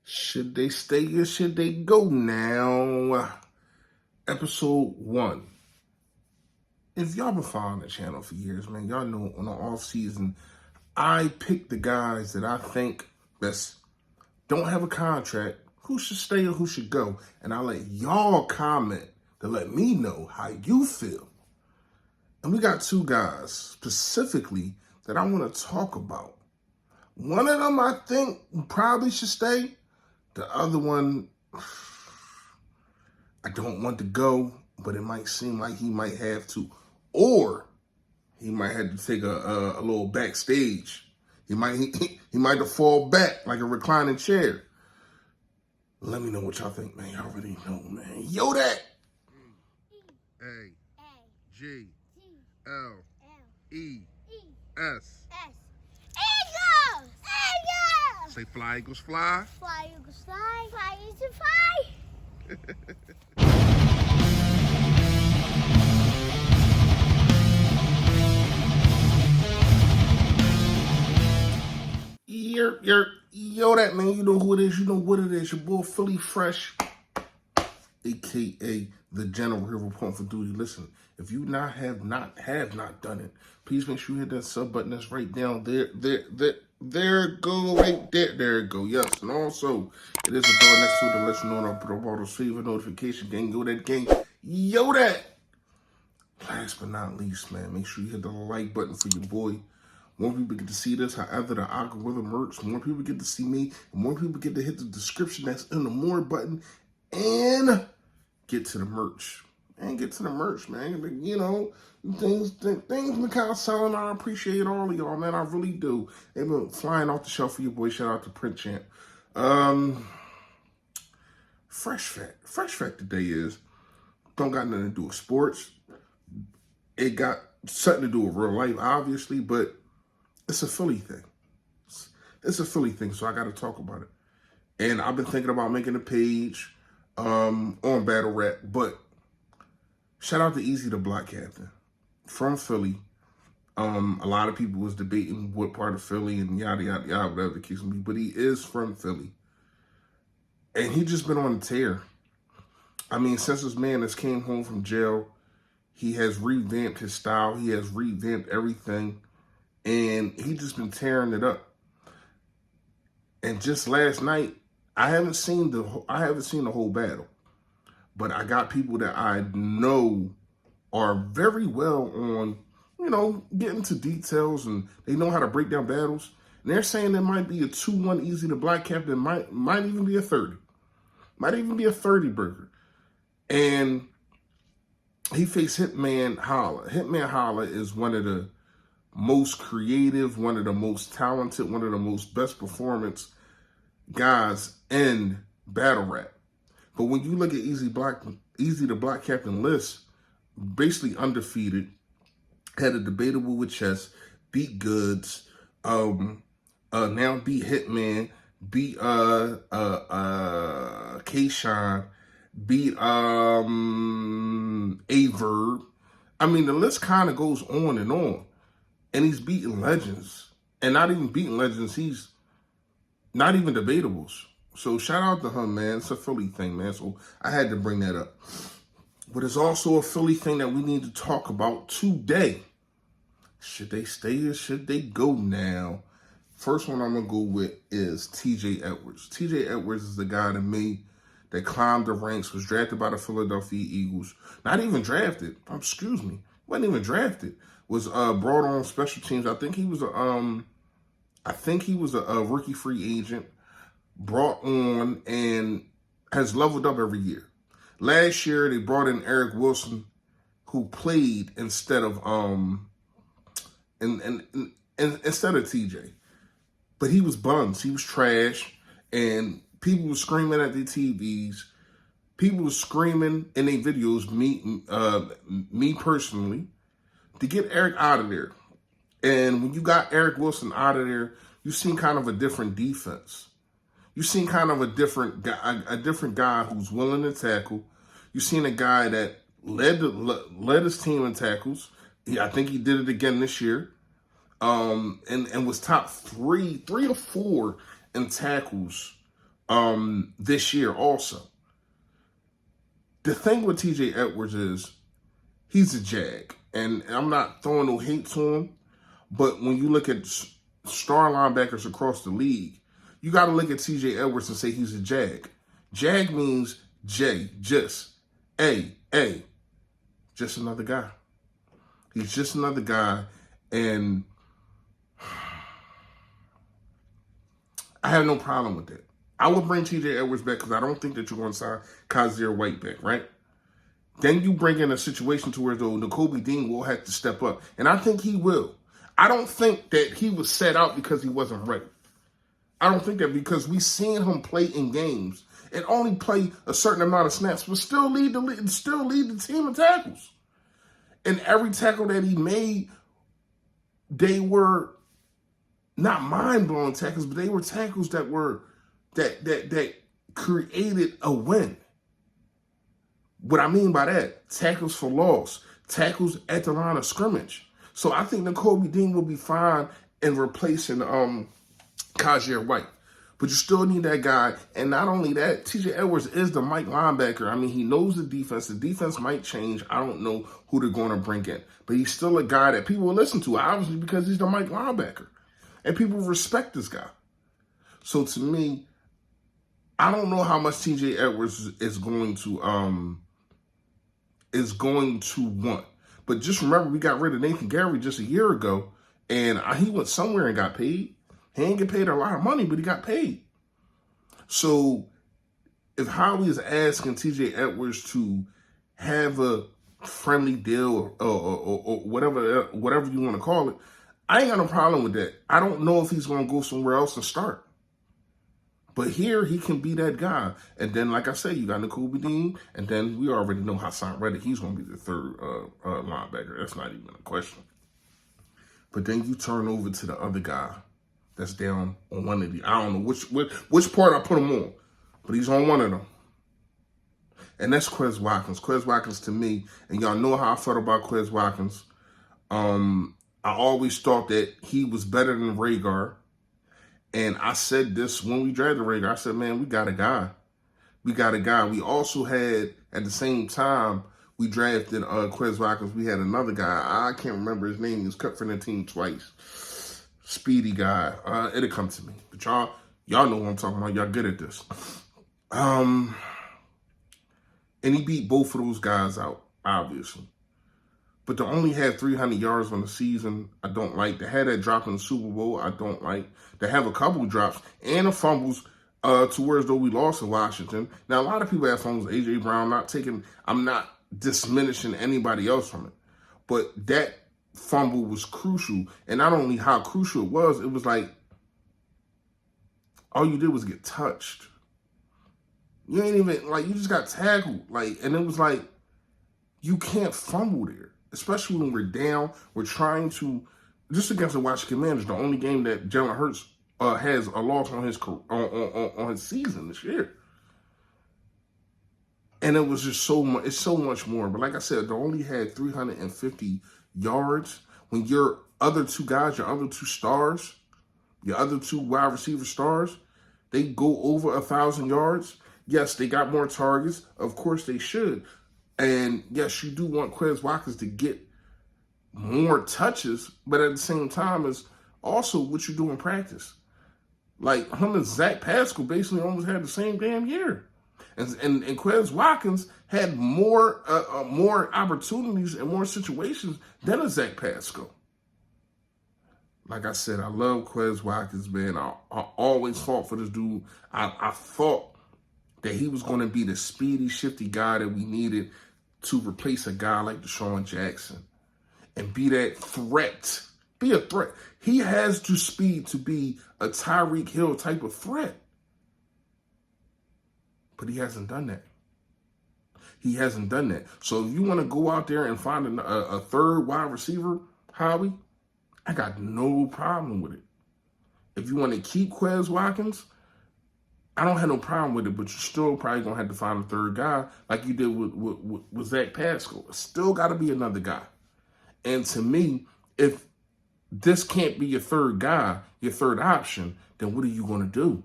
Should they stay or should they go now? Episode 1. If y'all been following the channel for years, man, y'all know on the off season, I pick the guys that I think that's don't have a contract, who should stay or who should go. And I let y'all comment to let me know how you feel. And we got 2 guys specifically that I want to talk about. One of them I think probably should stay. The other one, I don't want to go, but it might seem like he might have to. Or he might have to take a little backstage. He might have fall back like a reclining chair. Let me know what y'all think, man. Y'all already know, man. Yo, that. A-G-L-E-S. Eagles! Eagles! Say fly, Eagles, fly. Fly, Eagles, fly. Fly, Eagles, fly. Yo, that, man. You know who it is. You know what it is. Your boy, Philly Fresh, a.k.a. the General here reporting for duty. Listen, if you have not done it, please make sure you hit that sub button that's right down there. There it go, right there. There it go. Yes, and also, it is a bell next to it to let you know when I put up all those favorite notification gang. Yo, that gang. Yo, that. Last but not least, man, make sure you hit the like button for your boy. More people get to see this, however the algorithm works. More people get to see me. And more people get to hit the description that's in the more button. And get to the merch. And get to the merch, man. You know, things been kind of selling. I appreciate all of y'all, man. I really do. They've been flying off the shelf for your boy. Shout out to Print Champ. Fresh fact today is, don't got nothing to do with sports. It got something to do with real life, obviously, but it's a Philly thing. It's a Philly thing, so I got to talk about it. And I've been thinking about making a page on Battle Rap, but shout out to Easy the Block Captain from Philly. A lot of people was debating what part of Philly and yada, yada, yada, whatever the case may be, but he is from Philly. And he just been on a tear. I mean, since this man has came home from jail, he has revamped his style. He has revamped everything. And he just been tearing it up. And just last night, I haven't seen the whole battle, but I got people that I know are very well on, you know, getting to details, and they know how to break down battles. And they're saying there might be a 2-1 Easy the Black Captain, might even be a 30. Might even be a 30 burger. And he faced Hitman Holla. Hitman Holla is one of the most creative, one of the most talented, one of the most best performance guys in battle rap. But when you look at Easy the Black Captain list, basically undefeated, had a debatable with Chess, beat Goods, now beat Hitman, beat K-Shine, beat Averb. I mean, the list kind of goes on and on. And he's beating legends. And not even beating legends, he's not even debatables. So shout out to him, man. It's a Philly thing, man. So I had to bring that up. But it's also a Philly thing that we need to talk about today. Should they stay or should they go now? First one I'm going to go with is TJ Edwards. TJ Edwards is the guy that climbed the ranks, was drafted by the Philadelphia Eagles. Not even drafted. Excuse me. Wasn't even drafted. Was brought on special teams. I think he was a rookie free agent, brought on and has leveled up every year. Last year they brought in Eric Wilson, who played instead of instead of TJ. But he was bums. He was trash, and people were screaming at their TVs. People were screaming in their videos. Me personally, to get Eric out of there. And when you got Eric Wilson out of there, you seen kind of a different defense. You seen kind of a different guy who's willing to tackle. You seen a guy that led his team in tackles. I think he did it again this year. And was top three or four in tackles this year also. The thing with TJ Edwards is he's a jag. And I'm not throwing no hate to him, but when you look at star linebackers across the league, you got to look at TJ Edwards and say he's a jag. Jag means J, just. A, just another guy. He's just another guy. And I have no problem with that. I would bring TJ Edwards back because I don't think that you're going to sign Kaiser White back, right? Then you bring in a situation to where though Nakobe Dean will have to step up. And I think he will. I don't think that he was set out because he wasn't ready. I don't think that because we seen him play in games and only play a certain amount of snaps, but still lead the team in tackles. And every tackle that he made, they were not mind-blowing tackles, but they were tackles that were that created a win. What I mean by that, tackles for loss, tackles at the line of scrimmage. So I think Nakobe Dean will be fine in replacing Kaiser White. But you still need that guy. And not only that, TJ Edwards is the Mike linebacker. I mean, he knows the defense. The defense might change. I don't know who they're going to bring in. But he's still a guy that people will listen to, obviously, because he's the Mike linebacker. And people respect this guy. So to me, I don't know how much TJ Edwards is going to want. But just remember, we got rid of Nathan Gary just a year ago, and he went somewhere and got paid. He didn't get paid a lot of money, but he got paid. So if Howie is asking TJ Edwards to have a friendly deal or whatever you want to call it, I ain't got no problem with that. I don't know if he's going to go somewhere else and start. But here, he can be that guy. And then, like I said, you got Nakobe Dean, and then we already know Hassan Reddick. He's going to be the third linebacker. That's not even a question. But then you turn over to the other guy that's down on one of the, I don't know which part I put him on, but he's on one of them. And that's Quez Watkins. Quez Watkins to me, and y'all know how I felt about Quez Watkins. I always thought that he was better than Rhaegar. And I said this when we drafted Rhaegar. I said, man, we got a guy. We got a guy. We also had, at the same time, we drafted Quez Watkins. We had another guy. I can't remember his name. He was cut from the team twice. Speedy guy. It'll come to me. But y'all know what I'm talking about. Y'all good at this. And he beat both of those guys out, obviously. But to only have 300 yards on the season, I don't like. To have that drop in the Super Bowl, I don't like. To have a couple drops and the fumbles to where as though we lost to Washington. Now, a lot of people have fumbles. A.J. Brown, I'm not diminishing anybody else from it. But that fumble was crucial. And not only how crucial it was like all you did was get touched. You ain't even, you just got tackled. And it was like, you can't fumble there. Especially when we're down, we're trying to, just against the Washington Commanders, the only game that Jalen Hurts has a loss on his on his season this year. And it was just so much more. But like I said, they only had 350 yards. When your other two guys, your other two stars, your other two wide receiver stars, they go over 1,000 yards. Yes, they got more targets. Of course they should. And yes, you do want Quez Watkins to get more touches, but at the same time, is also what you do in practice. Like him and Zach Pascal basically almost had the same damn year, and Quez Watkins had more opportunities and more situations than a Zach Pascal. Like I said, I love Quez Watkins, man. I always fought for this dude. I thought that he was going to be the speedy, shifty guy that we needed to replace a guy like Deshaun Jackson and be that threat. Be a threat. He has the speed to be a Tyreek Hill type of threat. But he hasn't done that. He hasn't done that. So if you want to go out there and find a third wide receiver, Howie, I got no problem with it. If you want to keep Quez Watkins, I don't have no problem with it, but you're still probably going to have to find a third guy like you did with Zach Pascal. It's still got to be another guy. And to me, if this can't be your third guy, your third option, then what are you going to do?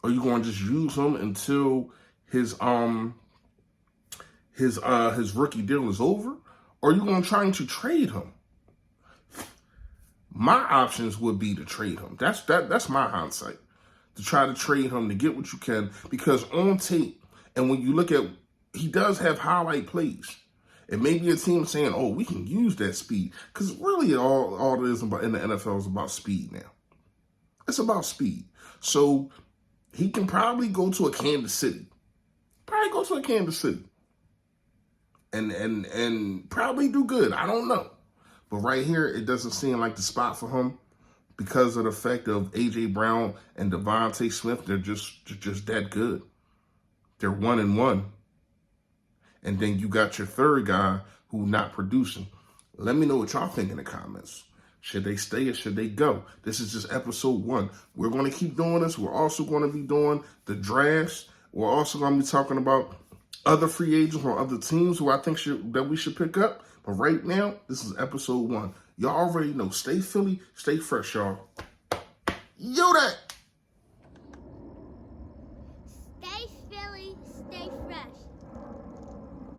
Or you going to just use him until his rookie deal is over? Or are you going to try to trade him? My options would be to trade him. That's my hindsight. To try to trade him to get what you can, because on tape, and when you look at, he does have highlight plays. It may be a team saying, "Oh, we can use that speed," because really all it is about in the NFL is about speed now. It's about speed. So he can probably go to a Kansas City, and probably do good. I don't know, but right here it doesn't seem like the spot for him because of the fact of AJ Brown and Devontae Smith. They're just that good. They're 1-1. And then you got your third guy who not producing. Let me know what y'all think in the comments. Should they stay or should they go? This is just episode 1. We're going to keep doing this. We're also going to be doing the drafts. We're also going to be talking about other free agents or other teams who I think that we should pick up. But right now, this is episode 1. Y'all already know. Stay Philly, stay fresh, y'all. Yo, that. Stay Philly, stay fresh.